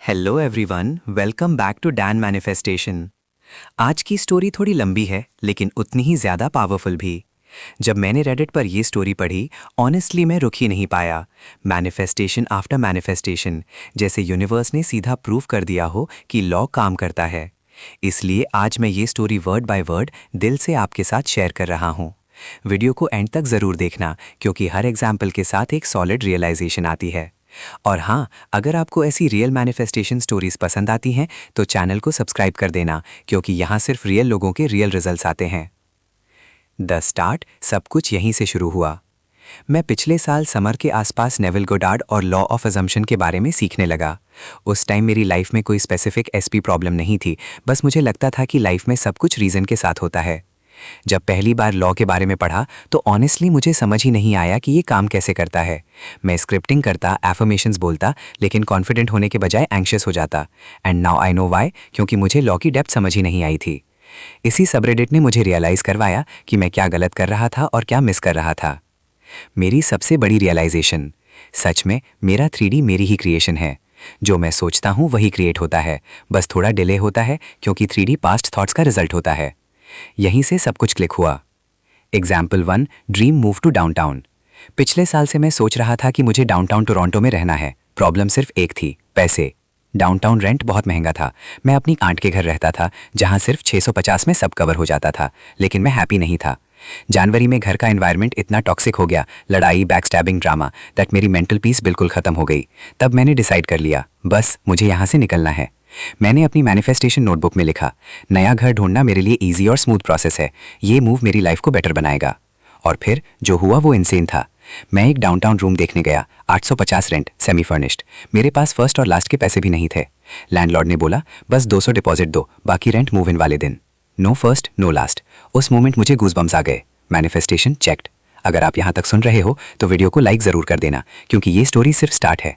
Hello everyone, welcome back to Dan manifestation. आज की story थोड़ी लंबी है लेकिन उतनी ही ज़्यादा पावरफुल भी। जब मैंने रेडिट पर ये स्टोरी पढ़ी, ऑनेस्टली मैं रुक ही नहीं पाया। मैनिफेस्टेशन आफ्टर मैनिफेस्टेशन, जैसे यूनिवर्स ने सीधा प्रूव कर दिया हो कि लॉ काम करता है। इसलिए आज मैं ये स्टोरी वर्ड बाय वर्ड दिल से आपके साथ शेयर कर रहा हूँ। वीडियो को एंड तक ज़रूर देखना, क्योंकि हर एग्जाम्पल के साथ एक सॉलिड रियलाइजेशन आती है। और हाँ, अगर आपको ऐसी रियल मैनिफेस्टेशन स्टोरीज पसंद आती हैं तो चैनल को सब्सक्राइब कर देना, क्योंकि यहाँ सिर्फ रियल लोगों के रियल रिजल्ट्स आते हैं। द स्टार्ट सब कुछ यहीं से शुरू हुआ। मैं पिछले साल समर के आसपास नेविल गोडार्ड और लॉ ऑफ अजम्पशन के बारे में सीखने लगा। उस टाइम मेरी लाइफ में कोई स्पेसिफिक एसपी प्रॉब्लम नहीं थी, बस मुझे लगता था कि लाइफ में सब कुछ रीज़न के साथ होता है। जब पहली बार लॉ के बारे में पढ़ा तो ऑनेस्टली मुझे समझ ही नहीं आया कि ये काम कैसे करता है। मैं स्क्रिप्टिंग करता, एफर्मेशंस बोलता, लेकिन कॉन्फिडेंट होने के बजाय एंग्शियस हो जाता। And now I know why, क्योंकि मुझे लॉ की डेप्थ समझ ही नहीं आई थी। इसी सबरेडिट ने मुझे रियलाइज़ करवाया कि मैं क्या गलत कर रहा था और क्या मिस कर रहा था। मेरी सबसे बड़ी रियलाइजेशन, सच में मेरा 3D मेरी ही क्रिएशन है। जो मैं सोचता हूँ वही क्रिएट होता है, बस थोड़ा डिले होता है क्योंकि 3D पास्ट थॉट्स का रिजल्ट होता है। यहीं से सब कुछ क्लिक हुआ। Example 1, dream move to downtown. पिछले साल से मैं सोच रहा था कि मुझे डाउनटाउन टोरंटो में रहना है। प्रॉब्लम सिर्फ एक थी, पैसे। डाउनटाउन रेंट बहुत महंगा था। मैं अपनी आंट के घर रहता था, जहां सिर्फ 650 में सब कवर हो जाता था, लेकिन मैं हैप्पी नहीं था। जनवरी में घर का एनवायरनमेंट इतना टॉक्सिक हो गया, लड़ाई, बैकस्टैबिंग, ड्रामा, दैट मेरी मेंटल पीस बिल्कुल खत्म हो गई। तब मैंने डिसाइड कर लिया, बस मुझे यहाँ से निकलना है। मैंने अपनी मैनिफेस्टेशन नोटबुक में लिखा, नया घर ढूंढना मेरे लिए इजी और स्मूथ प्रोसेस है। ये मूव मेरी लाइफ को बेटर बनाएगा। और फिर जो हुआ वो इनसेन था। मैं एक डाउनटाउन रूम देखने गया, 850 रेंट, सेमी फर्निश्ड। मेरे पास फर्स्ट और लास्ट के पैसे भी नहीं थे। लैंडलॉर्ड ने बोला, बस 200 डिपॉजिट दो, बाकी रेंट मूव इन वाले दिन। No first no last. उस मोमेंट मुझे गूज़बम्स आ गए। Manifestation checked. अगर आप यहाँ तक सुन रहे हो तो वीडियो को लाइक ज़रूर कर देना, क्योंकि ये स्टोरी सिर्फ स्टार्ट है।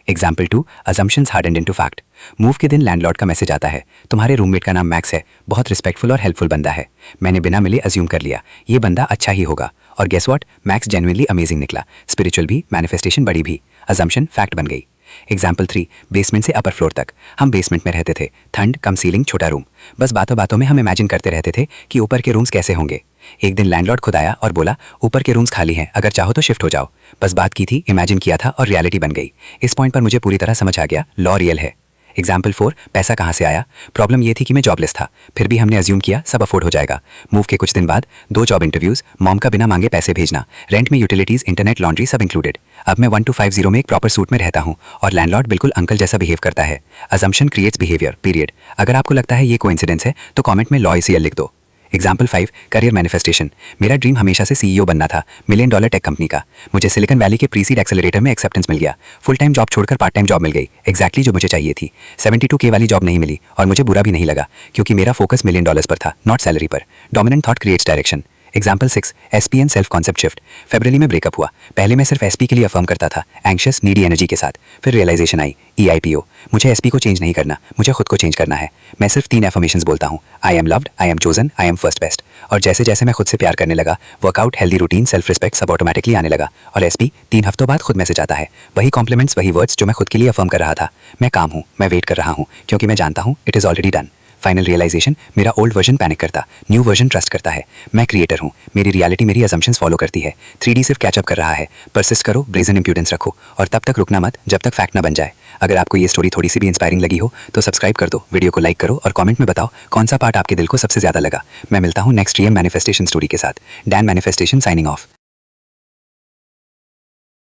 Example 2, assumptions hardened into fact. Move के दिन लैंडलॉर्ड का मैसेज आता है, तुम्हारे रूममेट का नाम मैक्स है, बहुत रिस्पेक्टफुल और हेल्पफुल बंदा है। मैंने बिना मिले अज्यूम कर लिया, ये बंदा अच्छा ही होगा। और guess what, Max genuinely amazing निकला। स्पिरिचुअल भी, मैनिफेस्टेशन बड़ी भी। अजम्पशन फैक्ट बन गई। एग्जाम्पल 3, बेसमेंट से अपर फ्लोर तक। हम बेसमेंट में रहते थे, ठंड, कम सीलिंग, छोटा रूम। बस बातों बातों में हम इमेजिन करते रहते थे कि ऊपर के रूम्स कैसे होंगे। एक दिन लैंडलॉर्ड खुद आया और बोला, ऊपर के रूम्स खाली हैं, अगर चाहो तो शिफ्ट हो जाओ। बस बात की थी, इमेजिन किया था और रियलिटी बन गई। इस पॉइंट पर मुझे पूरी तरह समझ आ गया, लॉ रियल है। एग्जाम्पल 4, पैसा कहाँ से आया। प्रॉब्लम ये थी कि मैं जॉबलेस था, फिर भी हमने अज्यूम किया सब अफोर्ड हो जाएगा। मूव के कुछ दिन बाद 2 जॉब इंटरव्यूज, मॉम का बिना मांगे पैसे भेजना, रेंट में यूटिलिटीज, इंटरनेट, लॉन्ड्री सब इंक्लूडेड। अब मैं 1250 में एक प्रॉपर सूट में रहता हूँ और लैंडलॉर्ड बिल्कुल अंकल जैसा बिहेव करता है। Assumption creates behaviour, period. अगर आपको लगता है ये कोइंसिडेंस है तो कमेंट में लॉ इसी लिख दो। Example 5, career manifestation. मेरा ड्रीम हमेशा से CEO बनना था, $1 मिलियन टेक कंपनी का। मुझे सिलिकॉन वैली के प्रीसीड एक्सेलरेटर में एक्सेप्टेंस मिल गया। फुल टाइम जॉब छोड़कर पार्ट टाइम जॉब मिल गई, एक्जैक्टली जो मुझे चाहिए थी। 72K वाली जॉब नहीं मिली और मुझे बुरा भी नहीं लगा, क्योंकि मेरा फोकस $1 मिलियन पर था, नॉट सैलरी पर। Dominant thought creates direction. Example 6, SP and self concept shift. फरवरी में ब्रेकअप हुआ। पहले मैं सिर्फ SP के लिए अफर्म करता था, एंग्शियस, नीडी एनर्जी के साथ। फिर रियलाइजेशन आई, EIPO। मुझे SP को चेंज नहीं करना, मुझे खुद को चेंज करना है। मैं सिर्फ 3 एफर्मेशंस बोलता हूँ, I am loved, I am chosen, I am first best. और जैसे जैसे मैं खुद से प्यार करने लगा, workout, healthy routine, self respect सब ऑटोमेटिकली आने लगा। और SP 3 हफ्तों बाद खुद मैसेज आता है, वही कॉम्प्लीमेंट्स, वही वर्ड्स जो मैं खुद के लिए अफर्म कर रहा था। मैं काम हूँ, मैं वेट कर रहा हूँ, क्योंकि मैं जानता हूँ it is already done. Final realization, मेरा ओल्ड वर्जन पैनिक करता, न्यू वर्जन ट्रस्ट करता है। मैं क्रिएटर हूँ, मेरी रियलिटी मेरी असम्पशंस फॉलो करती है। 3D सिर्फ कैचअप कर रहा है। परसिस्ट करो, ब्रेजन इंप्यूडेंस रखो और तब तक रुकना मत जब तक फैक्ट ना बन जाए। अगर आपको ये स्टोरी थोड़ी सी भी इंस्पायरिंग लगी हो तो सब्सक्राइब कर दो, वीडियो को लाइक करो और कमेंट में बताओ कौन सा पार्ट आपके दिल को सबसे ज्यादा लगा। मैं मिलता हूँ नेक्स्ट रियल मैनिफेस्टेशन स्टोरी के साथ। Dan manifestation signing off.